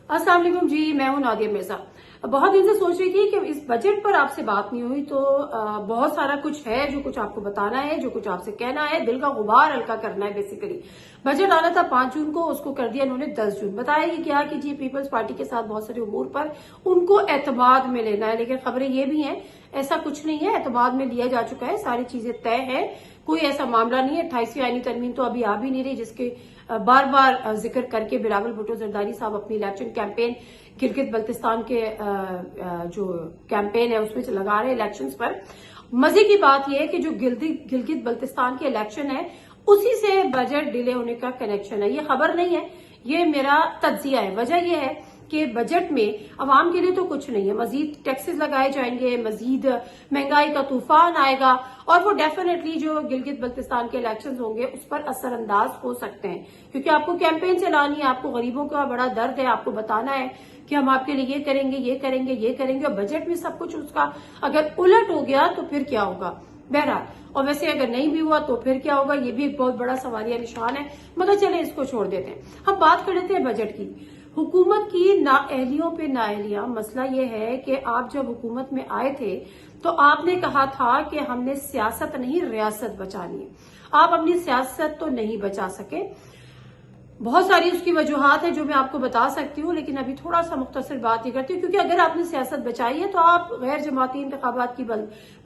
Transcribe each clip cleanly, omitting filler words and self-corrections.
अस्सलाम वालेकुम जी, मैं हूं नादिया मिर्जा। बहुत दिन से सोच रही थी कि इस बजट पर आपसे बात नहीं हुई, तो बहुत सारा कुछ है जो कुछ आपको बताना है, जो कुछ आपसे कहना है, दिल का गुबार हल्का करना है। बेसिकली बजट आना था 5 जून को, उसको कर दिया इन्होंने 10 जून। बताया कि क्या कि जी पीपल्स पार्टी के साथ बहुत सारे उमूर पर उनको एतमाद में लेना है, लेकिन खबरें ये भी हैं ऐसा कुछ नहीं है, एतमाद में लिया जा चुका है, सारी चीजें तय है, कोई ऐसा मामला नहीं है। 28वीं आईनी तरमीम तो अभी आ भी नहीं रही, जिसके बार बार जिक्र करके बिलावल भुट्टो जरदारी साहब अपनी इलेक्शन कैंपेन गिलगित बल्तिस्तान के जो कैंपेन है उसमें लगा रहे हैं इलेक्शंस पर। मजे की बात यह है कि जो गिलगित बल्तिस्तान के इलेक्शन है उसी से बजट डिले होने का कनेक्शन है। ये खबर नहीं है, ये मेरा तज्जिया है। वजह यह है कि बजट में अवाम के लिए तो कुछ नहीं है, मजीद टैक्सेस लगाए जाएंगे, मजीद महंगाई का तूफान आएगा और वो डेफिनेटली जो गिलगित बल्तिस्तान के इलेक्शंस होंगे उस पर असरअंदाज हो सकते हैं, क्योंकि आपको कैंपेन चलानी है, आपको गरीबों का बड़ा दर्द है, आपको बताना है कि हम आपके लिए ये करेंगे, ये करेंगे, ये करेंगे, और बजट में सब कुछ उसका अगर उलट हो गया तो फिर क्या होगा। बहरहाल, और वैसे अगर नहीं भी हुआ तो फिर क्या होगा, ये भी एक बहुत बड़ा सवालिया निशान है, मगर चले इसको छोड़ देते हैं। हम बात कर लेते हैं बजट की। हुकूमत की नाअहलियों पे नाअहलियां। मसला ये है कि आप जब हुकूमत में आए थे तो आपने कहा था कि हमने सियासत नहीं रियासत बचानी है। आप अपनी सियासत तो नहीं बचा सके, बहुत सारी उसकी वजूहात है जो मैं आपको बता सकती हूँ, लेकिन अभी थोड़ा सा मुख्तसर बात ही करती हूँ, क्योंकि अगर आपने सियासत बचाई है तो आप गैर जमाती इंतखाबात की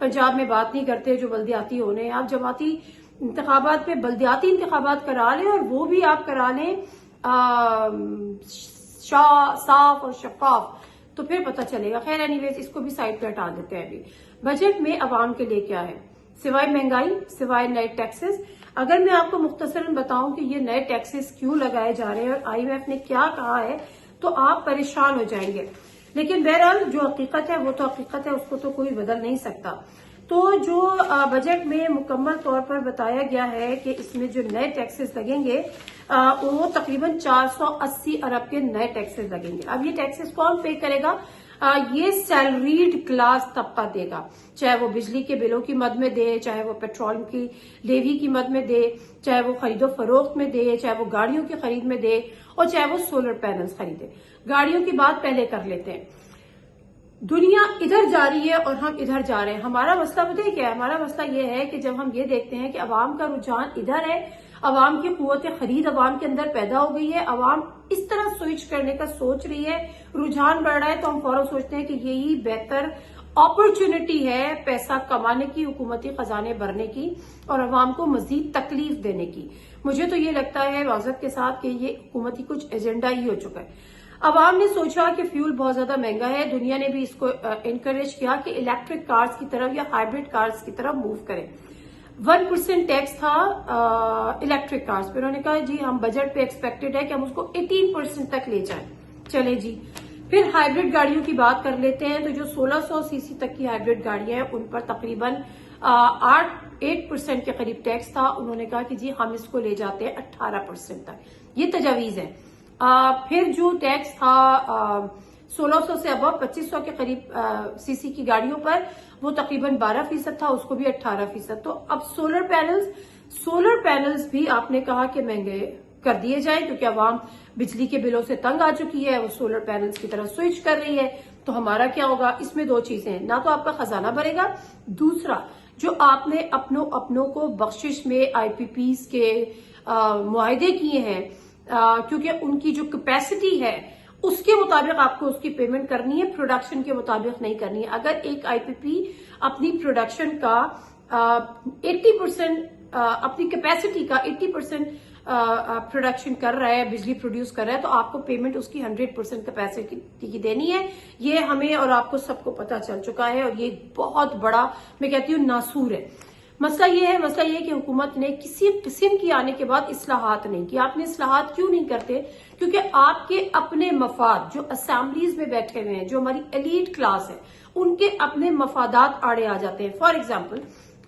पंजाब में बात नहीं करते जो बल्दियाती होने हैं। आप जमाती इंतखाबात पे बल्दियाती इंतखाबात करा लें, और वो भी आप करा लें साफ और शफाफ, तो फिर पता चलेगा। खैर एनीवेज, इसको भी साइड पे हटा देते हैं। अभी बजट में अवाम के लिए क्या है, सिवाय महंगाई, सिवाय नए टैक्सेस। अगर मैं आपको मुख्तसरन बताऊं कि ये नए टैक्सेस क्यों लगाए जा रहे हैं और IMF ने क्या कहा है, तो आप परेशान हो जाएंगे। लेकिन बहरहाल जो हकीकत है वो तो हकीकत है, उसको तो कोई बदल नहीं सकता। तो जो बजट में मुकम्मल तौर पर बताया गया है कि इसमें जो नए टैक्सेस लगेंगे वो तकरीबन 480 अरब के नए टैक्सेस लगेंगे। अब ये टैक्सेस कौन पे करेगा? ये सैलरीड क्लास तबका देगा, चाहे वो बिजली के बिलों की मद में दे, चाहे वो पेट्रोल की लेवी की मद में दे, चाहे वो खरीदो फरोख्त में दे, चाहे वो गाड़ियों की खरीद में दे, और चाहे वो सोलर पैनल्स खरीदे। गाड़ियों की बात पहले कर लेते हैं। दुनिया इधर जा रही है और हम इधर जा रहे हैं। हमारा मसला पता है क्या है? हमारा मसला ये है कि जब हम ये देखते हैं कि अवाम का रुझान इधर है, अवाम की कुव्वत खरीद अवाम के अंदर पैदा हो गई है, अवाम इस तरह स्विच करने का सोच रही है, रुझान बढ़ रहा है, तो हम फौरन सोचते हैं कि यही बेहतर अपॉर्चुनिटी है पैसा कमाने की, हुकूमती खजाने भरने की और अवाम को मजीद तकलीफ देने की। मुझे तो ये लगता है वाज़त के साथ कि ये हुकूमती कुछ एजेंडा ही हो चुका है। अवाम ने सोचा कि फ्यूल बहुत ज्यादा महंगा है, दुनिया ने भी इसको इनकरेज किया कि इलेक्ट्रिक कार्स की तरफ या हाइब्रिड कार्स की तरफ मूव करें। 1% टैक्स था इलेक्ट्रिक कार्स पे, उन्होंने कहा जी हम बजट पे एक्सपेक्टेड है कि हम उसको 18% तक ले जाएं। चले जी, फिर हाइब्रिड गाड़ियों की बात कर लेते हैं। तो जो 1600 सीसी तक की हाइब्रिड गाड़ियां हैं उन पर तकरीबन 8% के करीब टैक्स था। उन्होंने कहा कि जी हम इसको ले जाते हैं 18% तक, ये तजावीज है। फिर जो टैक्स था 1600 से अब 2500 के करीब सीसी की गाड़ियों पर, वो तकरीबन 12% था, उसको भी 18%। तो अब सोलर पैनल्स भी आपने कहा कि महंगे कर दिए जाए, क्योंकि अवाम बिजली के बिलों से तंग आ चुकी है, वो सोलर पैनल्स की तरफ स्विच कर रही है। तो हमारा क्या होगा? इसमें दो चीजें हैं, ना तो आपका खजाना भरेगा, दूसरा जो आपने अपनों को बख्शिश में IPPs के मुआहदे किए हैं, क्योंकि उनकी जो कैपेसिटी है उसके मुताबिक आपको उसकी पेमेंट करनी है, प्रोडक्शन के मुताबिक नहीं करनी है। अगर एक IPP अपनी प्रोडक्शन का 80% अपनी कैपेसिटी का 80% प्रोडक्शन कर रहा है, बिजली प्रोड्यूस कर रहा है, तो आपको पेमेंट उसकी 100% कैपेसिटी की देनी है। ये हमें और आपको सबको पता चल चुका है, और ये बहुत बड़ा, मैं कहती हूँ, नासूर है। मसला ये है कि हुकूमत ने किसी किस्म की आने के बाद इस्लाहात नहीं की। आपने इस्लाहात क्यों नहीं करते? क्योंकि आपके अपने मफाद, जो असेंबलीज में बैठे हुए हैं, जो हमारी एलीट क्लास है, उनके अपने मफादात आड़े आ जाते हैं। फॉर एग्जाम्पल,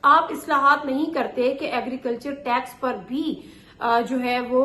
आप इस्लाहात नहीं करते कि एग्रीकल्चर टैक्स पर भी जो है वो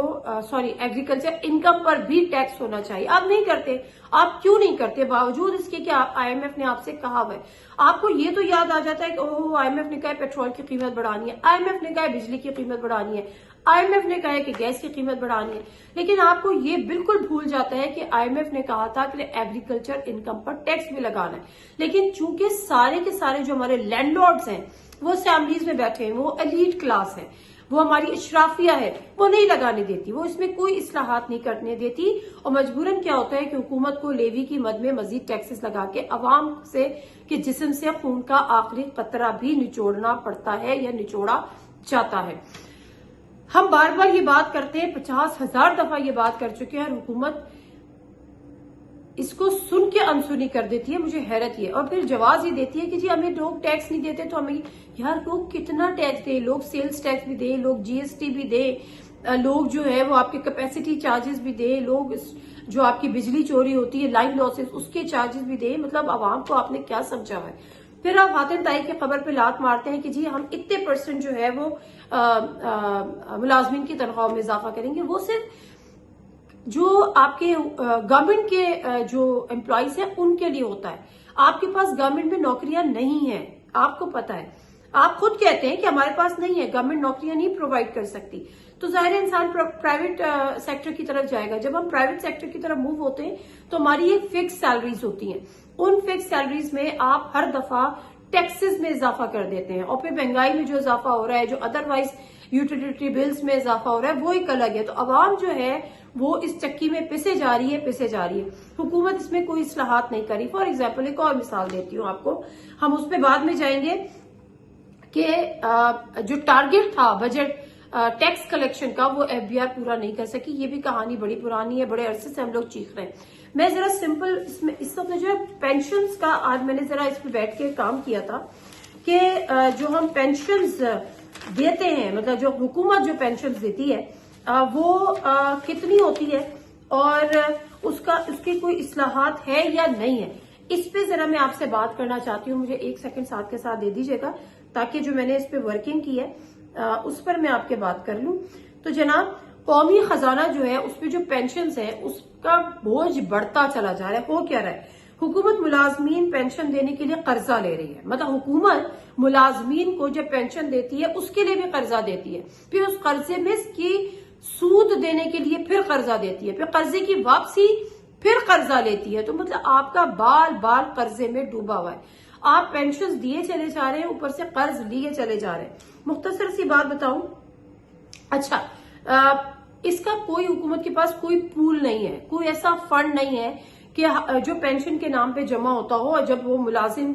एग्रीकल्चर इनकम पर भी टैक्स होना चाहिए। आप नहीं करते, आप क्यों नहीं करते? बावजूद इसके कि आईएमएफ ने आपसे कहा हुआ है, आपको ये तो याद आ जाता है कि ओह आईएमएफ ने कहा है पेट्रोल की कीमत बढ़ानी है, आईएमएफ ने कहा है बिजली की कीमत बढ़ानी है, आईएमएफ ने कहा है कि गैस की कीमत बढ़ानी है, लेकिन आपको ये बिल्कुल भूल जाता है कि आईएमएफ ने कहा था कि एग्रीकल्चर इनकम पर टैक्स भी लगाना है। लेकिन चूंकि सारे के सारे जो हमारे लैंडलॉर्ड्स हैं वो असेंबलीज में बैठे हैं, वो एलीट क्लास है, वो हमारी इशराफिया है, वो नहीं लगाने देती, वो इसमें कोई इस्लाहात नहीं करने देती, और मजबूरन क्या होता है कि हुकूमत को लेवी की मद में मजीद टैक्सेस लगा के अवाम से कि जिस्म से खून का आखिरी कतरा भी निचोड़ना पड़ता है या निचोड़ा जाता है। हम बार बार ये बात करते हैं, 50,000 दफा ये बात कर चुके हैं, और हुकूमत इसको सुन के अनसुनी कर देती है। मुझे हैरत ये, और फिर जवाब ये देती है कि जी हमें लोग टैक्स नहीं देते तो हमें, यार लोग कितना टैक्स दे, लोग सेल्स टैक्स भी दे, लोग जीएसटी भी दे, लोग जो है वो आपके कैपेसिटी चार्जेस भी दे, लोग जो आपकी बिजली चोरी होती है लाइन लॉसेस उसके चार्जेस भी दे। मतलब आवाम को आपने क्या समझा हुआ है? फिर आप हातिम ताई की खबर पे लात मारते हैं कि जी हम इतने % जो है वो मुलाजमीन की तनख्वाह में इजाफा करेंगे। वो सिर्फ जो आपके गवर्नमेंट के जो एम्प्लॉयज हैं उनके लिए होता है। आपके पास गवर्नमेंट में नौकरियां नहीं है, आपको पता है, आप खुद कहते हैं कि हमारे पास नहीं है, गवर्नमेंट नौकरियां नहीं प्रोवाइड कर सकती, तो जाहिर है इंसान प्राइवेट सेक्टर की तरफ जाएगा। जब हम प्राइवेट सेक्टर की तरफ मूव होते हैं तो हमारी एक फिक्स सैलरीज होती हैं, उन फिक्स सैलरीज में आप हर दफा टैक्सेस में इजाफा कर देते हैं, और फिर महंगाई में जो इजाफा हो रहा है, जो अदरवाइज यूटिलिटी बिल्स में इजाफा हो रहा है, वो एक अलग है। तो अवाम जो है वो इस चक्की में पिसे जा रही है। हुकूमत इसमें कोई इस्लाहात नहीं करी। फॉर एग्जाम्पल एक और मिसाल देती हूँ आपको, हम उस पर बाद में जाएंगे कि जो टारगेट था बजट टैक्स कलेक्शन का वो एफबीआर पूरा नहीं कर सकी। ये भी कहानी बड़ी पुरानी है, बड़े अरसे से हम लोग चीख रहे हैं। मैं जरा सिंपल इसमें इस वक्त जो है पेंशन का, आज मैंने जरा इस पे बैठ के काम किया था कि जो हम पेंशन देते हैं, मतलब जो हुकूमत जो पेंशन देती है वो कितनी होती है और उसकी कोई इस्लाहात है या नहीं है, इस पे जरा मैं आपसे बात करना चाहती हूँ। मुझे 1 सेकंड साथ के साथ दे दीजिएगा ताकि जो मैंने इस पे वर्किंग की है उस पर मैं आपके बात कर लूं। तो जनाब कौमी खजाना जो है उस पे जो पेंशन है उसका बोझ बढ़ता चला जा रहा है। हो क्या रहा है, हुकूमत मुलाजमीन पेंशन देने के लिए कर्जा ले रही है, मतलब हुकूमत मुलाजमीन को जब पेंशन देती है उसके लिए भी कर्जा देती है, फिर उस कर्जे में की सूद देने के लिए फिर कर्जा देती है, फिर कर्जे की वापसी फिर कर्जा लेती है। तो मतलब आपका बाल बाल कर्जे में डूबा हुआ है, आप पेंशन दिए चले जा रहे हैं, ऊपर से कर्ज लिए चले जा रहे हैं। मुख्तसर सी बात बताऊं, अच्छा इसका कोई हुकूमत के पास कोई पूल नहीं है, कोई ऐसा फंड नहीं है कि जो पेंशन के नाम पे जमा होता हो और जब वो मुलाजिम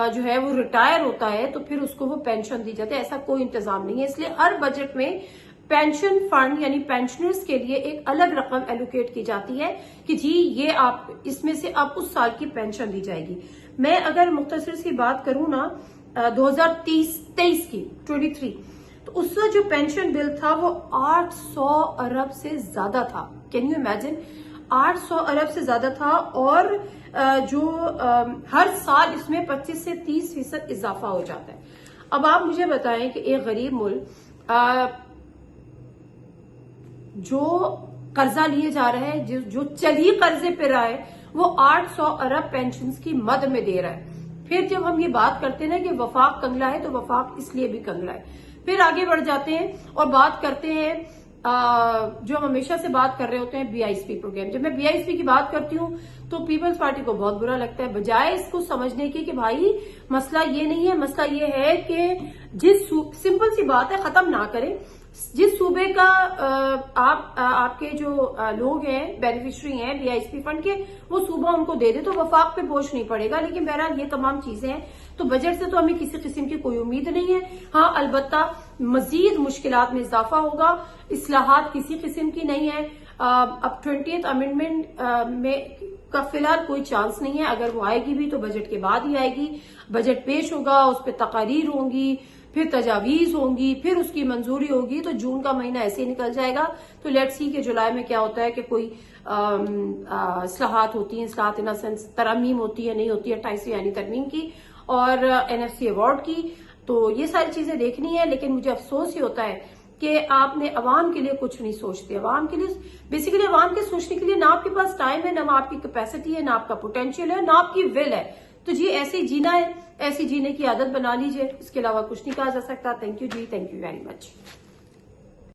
जो है वो रिटायर होता है तो फिर उसको वो पेंशन दी जाती है, ऐसा कोई इंतजाम नहीं है। इसलिए हर बजट में पेंशन फंड यानी पेंशनर्स के लिए एक अलग रकम एलोकेट की जाती है कि जी ये आप इसमें से आप उस साल की पेंशन दी जाएगी। मैं अगर मुख्तसर सी बात करूं ना 2023 की 23, तो उसका जो पेंशन बिल था वो 800 अरब से ज्यादा था। कैन यू इमेजिन, 800 अरब से ज्यादा था, और जो हर साल इसमें 25 से 30% इजाफा हो जाता है। अब आप मुझे बताएं कि एक गरीब मुल्क जो कर्जा लिए जा रहा है, जो चली कर्जे पे रहा है, वो 800 अरब पेंशन की मद में दे रहा है। फिर जब हम ये बात करते हैं ना कि वफाक कंगला है, तो वफाक इसलिए भी कंगला है। फिर आगे बढ़ जाते हैं और बात करते हैं जो हमेशा से बात कर रहे होते हैं बीआईएसपी प्रोग्राम। जब मैं बीआईएसपी की बात करती हूँ तो पीपल्स पार्टी को बहुत बुरा लगता है, बजाय इसको समझने की कि भाई मसला ये नहीं है, मसला ये है कि जिस सिंपल सी बात है, खत्म ना करें। जिस सूबे का आपके जो लोग हैं बेनिफिशियरी हैं बीआईएसपी फंड के, वो सूबा उनको दे दे तो वफाक पे बोझ नहीं पड़ेगा। लेकिन बहरहाल ये तमाम चीजें हैं, तो बजट से तो हमें किसी किस्म की कोई उम्मीद नहीं है। हाँ, अलबत्ता मजीद मुश्किलात में इजाफा होगा, इस्लाहात किसी किस्म की नहीं है। अब 20th अमेंडमेंट में का फिलहाल कोई चांस नहीं है, अगर वो आएगी भी तो बजट के बाद ही आएगी। बजट पेश होगा, उस पर तकारीर होंगी, फिर तजावीज होंगी, फिर उसकी मंजूरी होगी, तो जून का महीना ऐसे ही निकल जाएगा। तो लेट्स सी कि जुलाई में क्या होता है कि कोई इस्लाहात होती हैं, इस्लाहात इन सेंस तरमीम होती है, नहीं होती है 28वीं यानी तरमीम की और एनएफसी अवार्ड की, तो ये सारी चीजें देखनी है। लेकिन मुझे अफसोस ही होता है कि आपने अवाम के लिए कुछ नहीं सोचते। अवाम के लिए बेसिकली अवाम के सोचने के लिए ना आपके पास टाइम है, ना आपकी कैपेसिटी है, ना आपका पोटेंशियल है, ना आपकी विल है। तो जी ऐसे जीना है, ऐसी जीने की आदत बना लीजिए, इसके अलावा कुछ नहीं कहा जा सकता। Thank you ji, thank you very much.